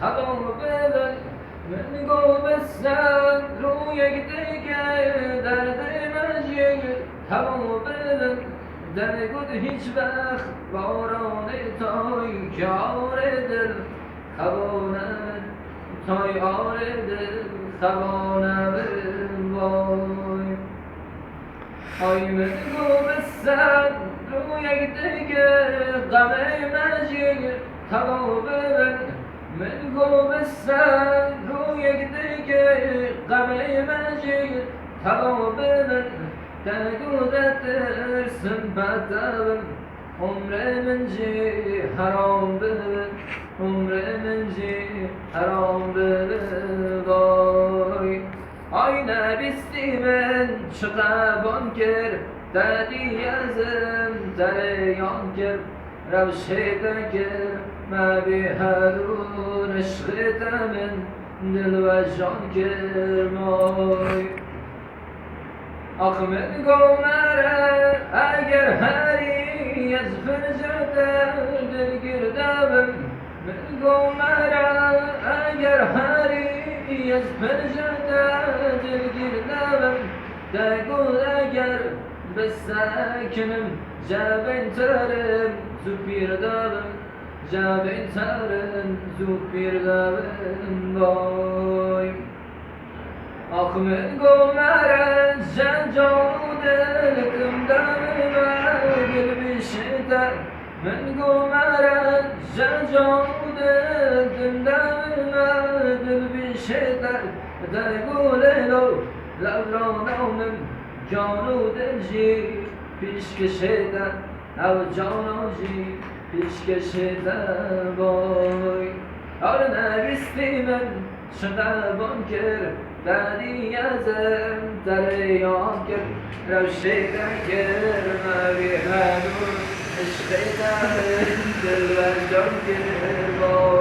هوا ببن من گوبستن روی دیگه درد مجید هوا ببن در گود هیچ وقت باران تای کار دل خوانم تای آر دل خوانم وای آی من گوبستن روی دیگه غم مجید هوا ببن من گوبستن روی دیگه غم مجید هوا ببن تگودت سنبتم عمر من جی حرام ببن عمر من جی حرام ببن وای آی نبیستی من چقبان کرد دادی ازم دریان کرد روشیدن کرد ما بی هرون عشقت من دل و جان کرد مای آخ من گومره اگر هری از فرجتم دل گردم من گومره اگر هری از فرجتم دل گردم دگو اگر بسکنم جبین ترم زو پیردم جبین ترم زو پیردم وای آخ من گومرن جنجان دلکم دمم دل بیشتر من گومرن جنجان دلکم دمم دل بیشتر در گولنو لبرانم جانو دل جی پیش کشیدن او جانو جی پیش کشیدن وای آره نبیستی من شقبان کرد دادی ازم دریان کرد روشیدن کرد ما بی هنون عشقیدن دل و جان کرد